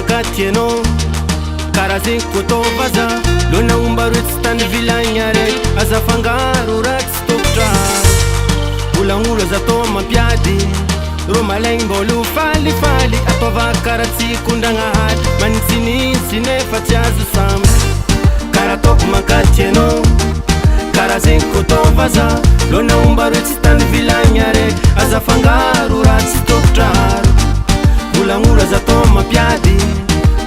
makatianao karaha zegny kotova za lona ombaroe tsy tany vilagny araiky aza fangaro raha tsy tokotra olagnola za tao mampiady ro malaigny mbôlo falifaly ataova karaha tsy kondragna haly manitsinitsy nefa tsy azo samby karaha ataoko makatianao karaha zegny kotova za lona ombaroe tsy tany vilagny araiky aza fangaro raha tsy tokotra olagnola za tao mampiady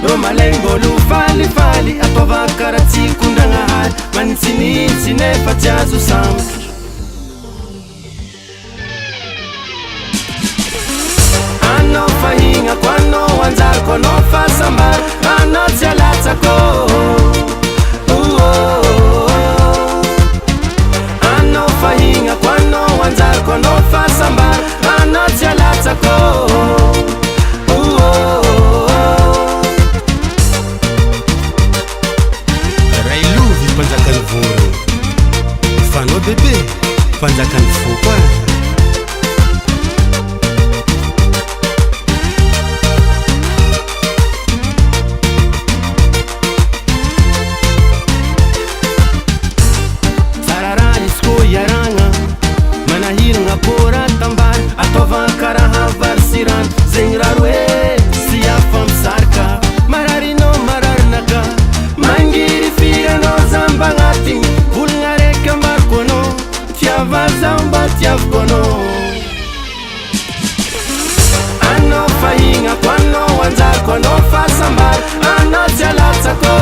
ro malaigny mbôlo falifaly ataova karaha tsy kondragna haly manitsinitsy nefa tsy azo samby anao fahignako anao anjarako anao fasambary anao tsy alatsako anao fahignako anao anjarako anao fasambary anao tsy alatsako railovy mpanjakany voro fanao bebe mpanjakany foko zegny raha roe sy afa misaraka mararinao mararinaka mangiry firanao zamba agnatigny volagna raiky ambariko anao tiava zaho mba tiaviko anao anao fahignako anao anjarako anao fasambary anao tsy alatsako